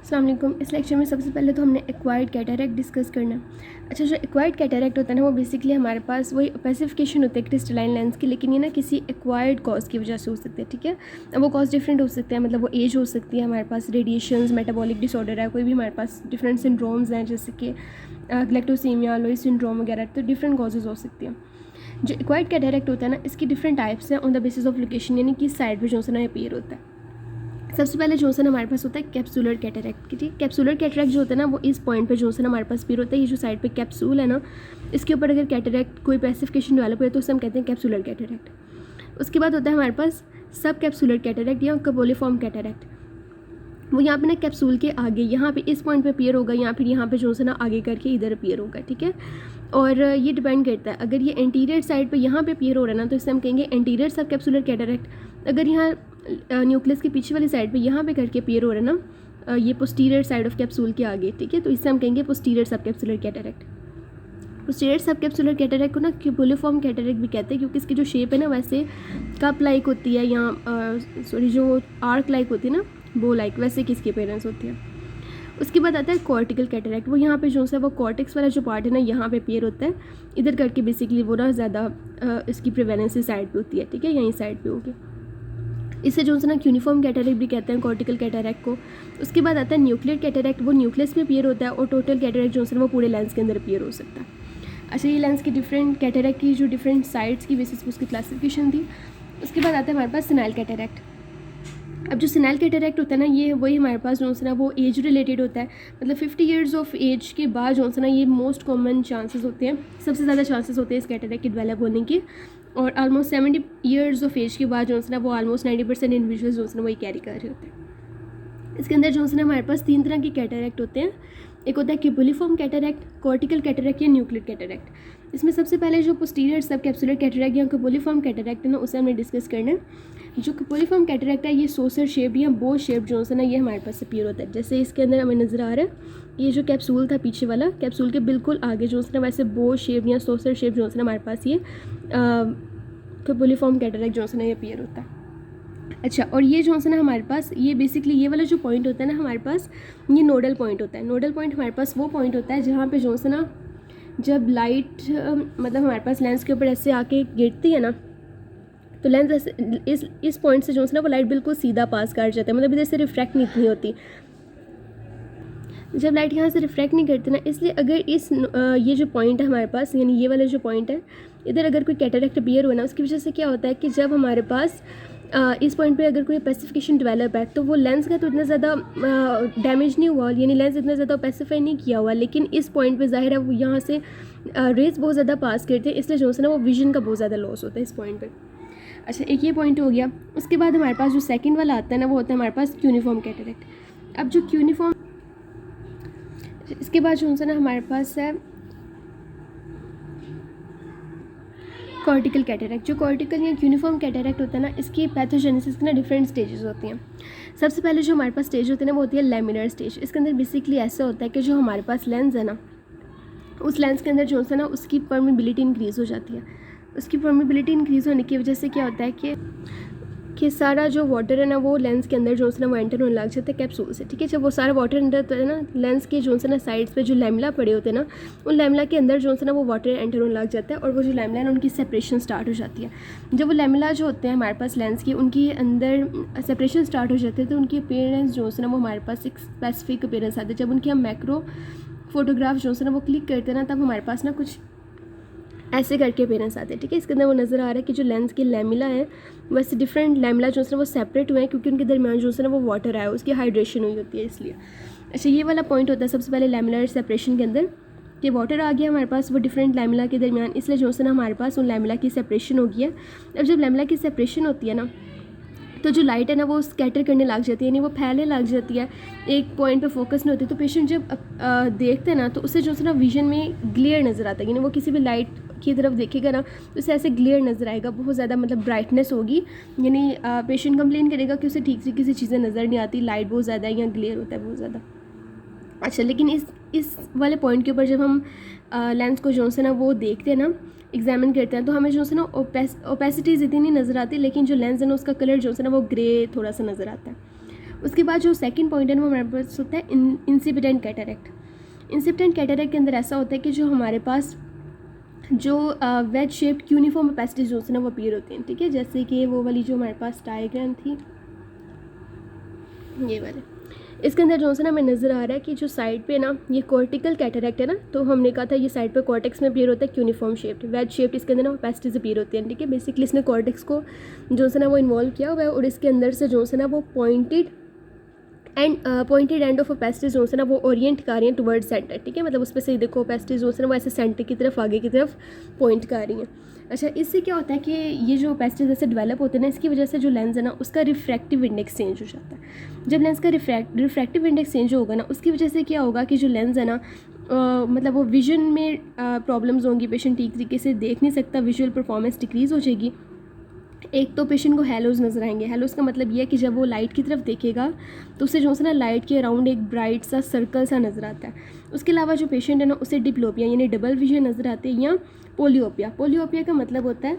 अस्सलाम वालेकुम। इस लेक्चर में सबसे पहले तो हमने एक्वायर्ड कैटरैक्ट डिस्कस करना है। अच्छा, जो एक्वायर्ड कैटरैक्ट होता है ना, वो बेसिकली हमारे पास वही पैसिफिकेशन होता है क्रिस्टलाइन लेंस की, लेकिन ये ना किसी एक्वायर्ड कॉज की वजह से हो सकते हैं। ठीक है, अब वो कॉज डिफरेंट हो सकते हैं, मतलब वो एज हो सकती है, हमारे पास रेडिएशंस, मेटाबॉलिक डिसऑर्डर है, कोई भी हमारे पास डिफरेंट सिंड्रोम्स हैं जैसे कि ग्लैक्टोसीमिया, लोई सिंड्रोम वगैरह, तो डिफरेंट कॉजेज़ हो सकती हैं। जो एक्वायर्ड कैटरैक्ट होता है ना, इसकी डिफरेंट टाइप्स हैं on the basis of location, यानी कि साइड पर जो सा ना अपीयर होता है। सबसे पहले जो सा हमारे पास होता है कैप्सूलर कैटरैक्ट। ठीक, कैप्सूलर कैटरैक्ट जो होता है ना, वो इस पॉइंट पे जो सा हमारे पास अपीयर होता है। ये जो साइड पे कैप्सूल है ना, इसके ऊपर अगर कैटरैक्ट कोई पैसिफिकेशन डेवलप हुआ तो उसे हम कहते हैं कैप्सूलर कैटरैक्ट। उसके बाद होता है हमारे पास सब कैप्सूलर कैटरैक्ट या कपोलिफॉर्म कैटरैक्ट। वो यहाँ पे ना कैप्सूल के आगे, यहाँ पे इस पॉइंट पे अपीयर होगा, या फिर यहाँ पे जो है ना आगे करके इधर अपीयर होगा। ठीक है, और ये डिपेंड करता है, अगर ये एंटीरियर साइड पे यहाँ पे अपीयर हो रहा है ना, तो इसे हम कहेंगे एंटीरियर सब कैप्सूलर कैटरैक्ट। अगर यहाँ न्यूक्लियस की पीछे वाली साइड पे यहाँ पे करके अपीयर हो रहा है ना, ये पोस्टीरियर साइड ऑफ कैप्सूल के आगे, ठीक है, तो इसे हम कहेंगे पोस्टीरियर सब कैप्सूलर कैटरैक्ट। पोस्टीरियर सब कैप्सूलर कैटरैक्ट को ना क्यूपुलिफॉर्म कैटरैक्ट भी कहते हैं, क्योंकि इसकी जो शेप है ना वैसे कप लाइक होती है, या सॉरी जो आर्क लाइक होती है ना, बो लाइक, वैसे किसकी अपीयरेंस होती है। उसके बाद आता है कॉर्टिकल कैटरैक्ट। वो यहाँ पे जो है वो कॉर्टेक्स वाला जो पार्ट है ना, यहाँ पे अपीयर होता है, इधर करके बेसिकली वो ना ज़्यादा इसकी प्रिवेलेंस साइड पे होती है। ठीक है, यहीं साइड पे होगी। इसे जो है ना यूनिफॉर्म कैटरैक्ट भी कहते हैं, कॉर्टिकल कैटरैक्ट को। उसके बाद आता है न्यूक्लियर कैटरैक्ट। वो न्यूक्लियस में अपीयर होता है, और टोटल कैटरैक्ट जो है वो पूरे लेंस के अंदर अपीयर हो सकता है। अच्छा, ये लेंस की डिफरेंट कैटरैक्ट की जो डिफरेंट साइड्स की बेसिस पर उसकी क्लासिफिकेशन थी। उसके बाद आता है हमारे पास सिनाइल कैटरैक्ट। अब जो सिनाइल कैटरैक्ट होता है ना, ये वही हमारे पास जो है ना वो एज रिलेटेड होता है, मतलब 50 ईयर्स ऑफ एज के बाद जो है ना ये मोस्ट कॉमन चांसेस होते हैं, सबसे ज़्यादा चांसेस होते हैं इस कैटरैक्ट के डेवलप होने के। और ऑलमोस्ट 70 ईयर्स ऑफ एज के बाद जो है ना वो ऑलमोस्ट 90% इंडिविजुअल्स जो है ना वही कैरी कर रहे होते हैं। इसके अंदर जो है ना हमारे पास 3 तरह के कैटरैक्ट होते हैं। एक होता है क्यूपुलिफॉर्म कैटरैक्ट, कॉर्टिकल कैटरैक्ट या न्यूक्लियर कैटरैक्ट। इसमें सबसे पहले जो पोस्टीरियर सब कैप्सूलर कैटरैक्ट या क्यूपुलिफॉर्म कैटरैक्ट है ना, उसे हमें डिस्कस करना है। जो क्यूपुलिफॉर्म कैटरैक्ट है, ये सोसर शेप या बो शेप जो है ना, ये हमारे पास अपीयर होता है। जैसे इसके अंदर हमें नज़र आ रहा है, ये जो कैप्सूल था पीछे वाला, कैप्सूल के बिल्कुल आगे जो है ना वैसे बो शेप या सोसर शेप जो है ना हमारे पास ये क्यूपुलिफॉर्म कैटरैक्ट जो है ना ये अपीयर होता है। अच्छा, और ये जो है ना हमारे पास ये बेसिकली ये वाला जो पॉइंट होता है ना हमारे पास, ये नोडल पॉइंट होता है। नोडल पॉइंट हमारे पास वो पॉइंट होता है जहाँ पे जो है ना जब लाइट मतलब हमारे पास लेंस के ऊपर ऐसे आके गिरती है ना, तो लेंस ऐसे इस पॉइंट से जो है ना वो लाइट बिल्कुल सीधा पास कर जाता है, मतलब इधर से रिफ्रैक्ट नहीं होती। जब लाइट यहाँ से रिफ्रैक्ट नहीं करती ना, इसलिए अगर इस ये जो पॉइंट है हमारे पास, यानी ये वाला जो पॉइंट है, इधर अगर कोई कैटरैक्ट अपीयर हुआ ना, उसकी वजह से क्या होता है कि जब हमारे पास इस पॉइंट पे अगर कोई पैसिफिकेशन डेवलप है, तो वो लेंस का तो इतना ज़्यादा डैमेज नहीं हुआ, यानी लेंस इतना ज़्यादा पैसिफाई नहीं किया हुआ, लेकिन इस पॉइंट पे ज़ाहिर है वो यहाँ से रेज बहुत ज़्यादा पास करते हैं, इसलिए जो है ना वो विजन का बहुत ज़्यादा लॉस होता है इस पॉइंट पे। अच्छा, एक ये पॉइंट हो गया। उसके बाद हमारे पास जो सेकंड वाला आता है ना, वो होता है हमारे पास यूनिफॉर्म कैटरैक्ट। अब जो यूनिफॉर्म, इसके बाद जो है ना हमारे पास है कॉर्टिकल कैटरैक्ट। जो कॉर्टिकल या यूनिफॉर्म कैटरैक्ट होता है ना, इसकी पैथोजेनेसिस की ना डिफरेंट स्टेजेस होती हैं। सबसे पहले जो हमारे पास स्टेज होती है ना, वो होती है लैमिनर स्टेज। इसके अंदर बेसिकली ऐसा होता है कि जो हमारे पास लेंस है ना, उस लेंस के अंदर जो है ना उसकी परमिबिलिटी इंक्रीज़ हो जाती है। उसकी परमिबिलिटी इंक्रीज़ होने की वजह से क्या होता है कि सारा जो वाटर है ना वो लेंस के अंदर जो है ना वो एंटर होने लग जाता है कैप्सूल से। ठीक है, जब वो सारा वाटर अंदर तो है ना, लेंस के जो है ना साइड्स पे जो लैमेला पड़े होते हैं ना, उन लैमेला के अंदर जो है ना वो वाटर एंटर होने लग जाता है, और वो जो लैमेला है उनकी सेपरेशन स्टार्ट हो जाती है। जब वो लैमेला जो होते हैं हमारे पास लेंस की, उनकी अंदर सेपरेशन स्टार्ट हो जाती है, तो उनकी अपीयरेंस जो है ना वो हमारे पास एक स्पेसिफिक अपीयरेंस आती है। जब उनकी हम मैक्रो फोटोग्राफ जो है ना वो क्लिक करते हैं ना, तब हमारे पास ना कुछ ऐसे करके अपीयरेंस आते हैं। ठीक है, इसके अंदर वो नज़र आ रहा है कि जो लेंस के लैमिला है, वैसे डिफरेंट लैमिला जो है ना वो सेपरेट हुए हैं, क्योंकि उनके दरमियान जो है ना वो वाटर आया, उसकी हाइड्रेशन हुई होती है इसलिए। अच्छा, ये वाला पॉइंट होता है सबसे पहले लैमिलर सेपरेशन के अंदर, कि वाटर आ गया हमारे पास वो डिफरेंट लैमिला के दरमियान, इसलिए जो है ना हमारे पास उन लैमिला की सेपरेशन हो गई है। अब जब लैमिला की सेपरेशन होती है ना, तो जो लाइट है ना वो स्कैटर करने लग जाती है, यानी वो फैलने लग जाती है, एक पॉइंट पे फोकस नहीं होती। तो पेशेंट जब देखते हैं ना, तो उसे जो है ना विजन में ग्लेयर नज़र आता है, यानी वो किसी भी लाइट की तरफ देखेगा ना तो उसे ऐसे ग्लेयर नज़र आएगा, बहुत ज़्यादा मतलब ब्राइटनेस होगी, यानी पेशेंट कंप्लेन करेगा कि उसे ठीक तरीके से चीज़ें नज़र नहीं आती, लाइट बहुत ज़्यादा है या ग्लेयर होता है बहुत ज़्यादा। अच्छा, लेकिन इस वाले पॉइंट के ऊपर जब हम लेंस को जो है ना वो देखते हैं ना, एग्जामिन करते हैं, तो हमें जो है ना ओपेसिटीज़ इतनी नहीं नज़र आती, लेकिन जो लेंस है ना उसका कलर जो है ना वो ग्रे थोड़ा सा नज़र आता है। उसके बाद जो सेकंड पॉइंट है वो हमारे पास होता है इंसिपिडेंट कैटरेक्ट। इंसिपिडेंट कैटरेक्ट के अंदर ऐसा होता है कि जो हमारे पास जो वेज शेप्ड यूनिफॉर्म ओपेसिटी जो है वो अपीयर होते हैं, ठीक है। जैसे कि वो वाली जो हमारे पास डायग्राम थी, ये वाले, इसके अंदर जो है ना हमें नज़र आ रहा है कि जो साइड पे ना ये कॉर्टिकल कैटरेक्ट है ना, तो हमने कहा था ये साइड पे कॉर्टेक्स में अपीयर होता है यूनिफॉर्म शेप्ड, वेज शेप्ड इसके अंदर ना ओपेसिटीज अपीयर होती है, ठीक है। बेसिकली इसने कॉर्टेक्स को जो है ना वो इन्वॉल्व किया हुआ है और इसके अंदर से जो है ना वो पॉइंटेड एंड ऑफ ओपेसिटीज जो है ना वो ओरिएंट कर रही हैं टुवर्ड सेंटर, ठीक है। मतलब उस पर से देखो ओपेसिटीज जो है ना वो ऐसे सेंटर की तरफ, आगे की तरफ पॉइंट कर रही हैं। अच्छा, इससे क्या होता है कि ये जो ओपेसिटीज ऐसे डेवलप होते हैं ना, इसकी वजह से जो लेंस है ना उसका रिफ्रैक्टिव इंडेक्स चेंज हो जाता है। जब लेंस का रिफ्रैक्टिव इंडेक्स चेंज होगा ना, उसकी वजह से क्या होगा कि जो लेंस है ना मतलब वो विजन में प्रॉब्लम्स होंगी, पेशेंट ठीक तरीके से देख नहीं सकता, विजुअल परफॉर्मेंस डिक्रीज़ हो जाएगी। एक तो पेशेंट को हेलोज नज़र आएंगे। हेलोज का मतलब ये है कि जब वो लाइट की तरफ देखेगा तो उसे जो है ना लाइट के अराउंड एक ब्राइट सा सर्कल सा नज़र आता है। उसके अलावा जो पेशेंट है ना उसे डिप्लोपिया यानी डबल विजन नज़र आते हैं, या पोलियोपिया। पोलियोपिया का मतलब होता है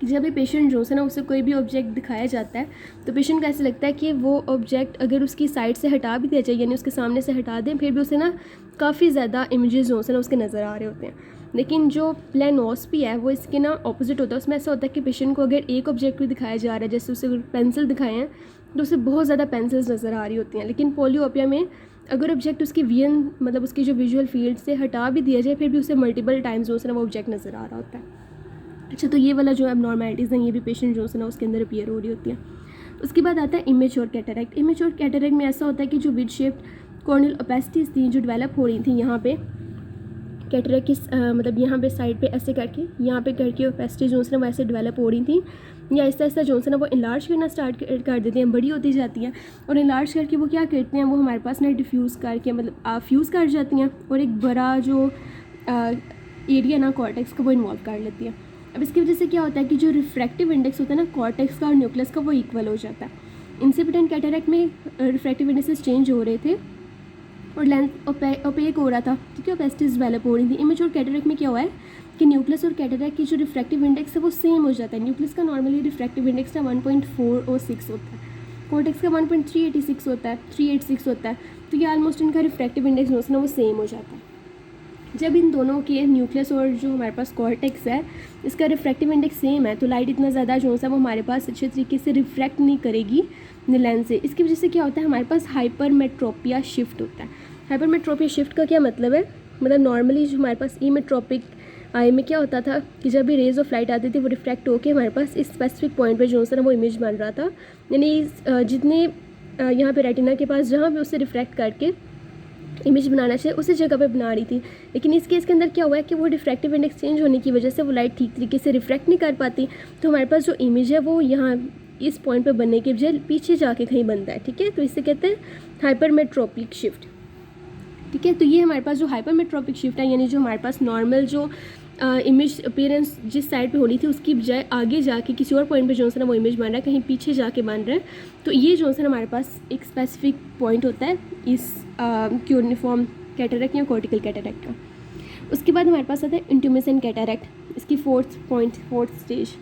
कि जब भी पेशेंट जो है ना उसे कोई भी ऑब्जेक्ट दिखाया जाता है तो पेशेंट को ऐसा लगता है कि वो ऑब्जेक्ट अगर उसकी साइड से हटा भी दिया जाए, यानी उसके सामने से हटा दें, फिर भी उसे ना काफ़ी ज़्यादा इमेजेस जो है ना उसके नज़र आ रहे होते हैं। लेकिन जो प्लेनोस्पी है वो इसके ना ऑपोजिट होता है। उसमें ऐसा होता है कि पेशेंट को अगर एक ऑब्जेक्ट भी दिखाया जा रहा है, जैसे उसे पेंसिल दिखाए हैं तो उसे बहुत ज़्यादा पेंसिल्स नज़र आ रही होती हैं। लेकिन पोलियोपिया में अगर ऑब्जेक्ट उसकी विजन मतलब उसकी जो विजुअल फील्ड से हटा भी दिया जाए, फिर भी उसे मल्टीपल टाइम्स जो है ना वो ऑब्जेक्ट नज़र आ रहा होता है। अच्छा, तो ये वाला जो एबनॉर्मैलिटीज़ हैं ये भी पेशेंट जो है ना उसके अंदर अपीयर हो रही होती हैं। उसके बाद आता है इमेच्योर कैटरेक्ट। इमेच्योर कैटरेक्ट में ऐसा होता है कि जो विड शेप्ड कॉर्नियल ओपेसिटीज़ थी जो डेवलप हो रही थी यहाँ पे कैटरेक्ट की मतलब यहाँ पे साइड पे ऐसे करके, यहाँ पे करके ओपेसिटी जो है ना वो ऐसे डेवलप हो रही थी, या आहिस्ता आहिस्ता जो है ना वो इलार्ज करना स्टार्ट कर देते हैं, बड़ी होती जाती हैं और इलार्ज करके वो क्या करते हैं, वो हमारे पास ना डिफ्यूज़ करके मतलब फ्यूज़ कर जाती हैं और एक बड़ा जो एरिया ना कॉर्टेक्स का वो इन्वॉल्व कर लेती है। अब इसकी वजह से क्या होता है कि जो रिफ्रैक्टिव इंडेक्स होता है ना कॉर्टेक्स का और न्यूक्लियस का वो इक्वल हो जाता है। इंसिपिडेंट कैटरेक्ट में रिफ्रैक्टिव इंडेक्सेस चेंज हो रहे थे और लेंस ओपेक हो रहा था, ठीक है, ओपेसिटीज डेवलप हो रही थी। इमेच्योर कैटरेक्ट में क्या हुआ है कि न्यूक्लियस और कैटरेक्ट की जो रिफ्रैक्टिव इंडेक्स है वो सेम हो जाता है। न्यूक्लियस का नॉर्मली रिफ्रैक्टिव इंडेक्स ना 1.406 होता है, कॉर्टेक्स का 1.386 होता है, 386 होता है। तो ये ऑलमोस्ट इनका रिफ्रैक्टिव इंडेक्स जो है ना वो सेम हो जाता है। जब इन दोनों के न्यूक्लियस और जो हमारे पास कॉर्टेक्स है इसका रिफ्रैक्टिव इंडेक्स सेम है तो लाइट इतना ज़्यादा जो है वो हमारे पास अच्छे तरीके से रिफ्रैक्ट नहीं करेगी लेंस से। इसकी वजह से क्या होता है हमारे पास हाइपरमेट्रोपिया शिफ्ट होता है। हाइपरमेट्रोपिया शिफ्ट का क्या मतलब है, मतलब नॉर्मली जो हमारे पास इमेट्रोपिक आई में क्या होता था कि जब भी रेज ऑफ लाइट आती थी वो रिफ्रैक्ट होकर हमारे पास इस स्पेसिफिक पॉइंट पे जो है ना वो इमेज बन रहा था, यानी जितने यहाँ पे रेटिना के पास जहाँ भी उसे रिफ्रैक्ट करके इमेज बनाना चाहिए उसी जगह पे बना रही थी। लेकिन इस केस के अंदर क्या हुआ है कि वो रिफ्रैक्टिव इंडेक्स चेंज होने की वजह से वो लाइट ठीक तरीके से रिफ्रैक्ट नहीं कर पाती, तो हमारे पास जो इमेज है वो यहाँ इस पॉइंट पे बनने के बजाय पीछे जाके कहीं बनता है, ठीक है। तो इससे कहते हैं हाइपरमेट्रोपिक शिफ्ट, ठीक है। तो ये हमारे पास जो हाइपरमेट्रोपिक शिफ्ट है यानी जो हमारे पास नॉर्मल जो इमेज अपीयरेंस जिस साइड पे होनी थी उसकी बजाय आगे जाके किसी और पॉइंट पे जो है ना वो इमेज बन रहा है, कहीं पीछे जाके बन रहा है। तो ये जो है ना हमारे पास एक स्पेसिफिक पॉइंट होता है इस यूनिफॉर्म कैटरेक्ट या कॉर्टिकल कैटरेक्ट का। उसके बाद हमारे पास आता है इंट्यूमिसेंट कैटरेक्ट, इसकी फोर्थ स्टेज।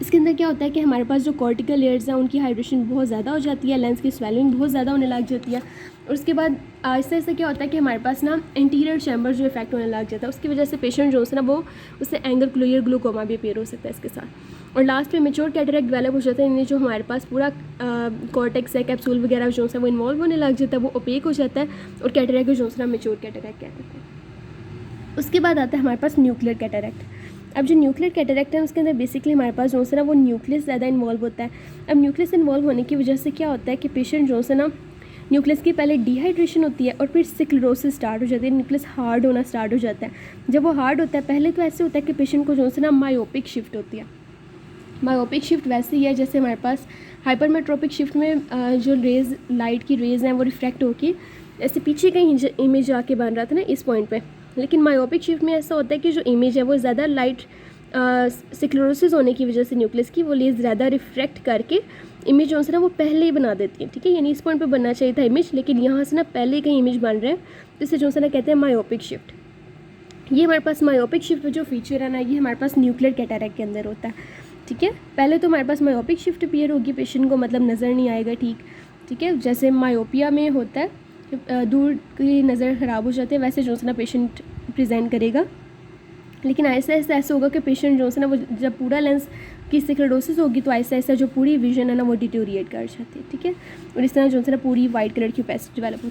इसके अंदर क्या होता है कि हमारे पास जो कॉर्टिकल लेयर्स हैं उनकी हाइड्रेशन बहुत ज़्यादा हो जाती है, लेंस की स्वेलिंग बहुत ज़्यादा होने लग जाती है और उसके बाद आहिस्ता आहिस्ता क्या होता है कि हमारे पास ना एंटीरियर चैम्बर जो इफेक्ट होने लग जाता है, उसकी वजह से पेशेंट जो है ना वो उससे एंगल क्लोयर ग्लूकोमा भी अपीयर हो सकता है इसके साथ। और लास्ट में मेच्योर कैटरेक्ट डेवलप हो जाता है, यानी जो हमारे पास पूरा कॉर्टेक्स है, कैप्सूल वगैरह जो है वो इन्वॉल्व होने लग जाता है, वो ओपेक हो जाता है और कैटरेक्ट को जो है ना मेच्योर कैटरेक्ट कहते हैं। उसके बाद आता है हमारे पास न्यूक्लियर कैटरेक्ट। अब जो न्यूक्लियर कैटरेक्ट है उसके अंदर बेसिकली हमारे पास जो है ना वो न्यूक्लियस ज़्यादा इन्वॉल्व होता है। अब न्यूक्लियस इन्वॉल्व होने की वजह से क्या होता है कि पेशेंट जो है ना न्यूक्लियस की पहले डिहाइड्रेशन होती है और फिर सिक्लेरोसिस स्टार्ट हो जाती है, न्यूक्लियस हार्ड होना स्टार्ट हो जाता है। जब वो हार्ड होता है पहले तो ऐसे होता है कि पेशेंट को जो है ना मायोपिक शिफ्ट होती है। मायोपिक शिफ्ट वैसे ही है जैसे हमारे पास हाइपरमेट्रोपिक शिफ्ट में जो रेज लाइट की रेज हैं वो रिफ्रैक्ट होकर ऐसे पीछे कहीं इमेज आके बन रहा था ना इस पॉइंट पे। लेकिन मायोपिक शिफ्ट में ऐसा होता है कि जो इमेज है वो ज़्यादा लाइट सिक्लेरोसिस होने की वजह से न्यूक्लियस की वो लेज ज़्यादा रिफ्रैक्ट करके इमेज जो है ना वो पहले ही बना देती है, ठीक है। यानी इस पॉइंट पे बनना चाहिए था इमेज, लेकिन यहाँ से ना पहले कहीं इमेज बन रहा है, तो इसे जो है ना कहते हैं मायोपिक शिफ्ट। ये हमारे पास मायोपिक शिफ्ट जो फीचर है ना ये हमारे पास न्यूक्लियर कैटरेक्ट के अंदर होता है, ठीक है। पहले तो हमारे पास मायोपिक शिफ्ट अपीयर होगी, पेशेंट को मतलब नज़र नहीं आएगा ठीक, ठीक है। जैसे मायोपिया में होता है दूर की नज़र ख़राब हो जाती है, वैसे जो है ना पेशेंट प्रेजेंट करेगा। लेकिन ऐसे ऐसे ऐसे होगा कि पेशेंट जो है ना वो जब पूरा लेंस की सिक्लेडोसिस होगी तो ऐसा ऐसा जो पूरी विजन है ना वो डिटोरिएट कर जाती है, ठीक है। और इस तरह जो है ना पूरी वाइट कलर की ओपेसिटी डेवलप होती है।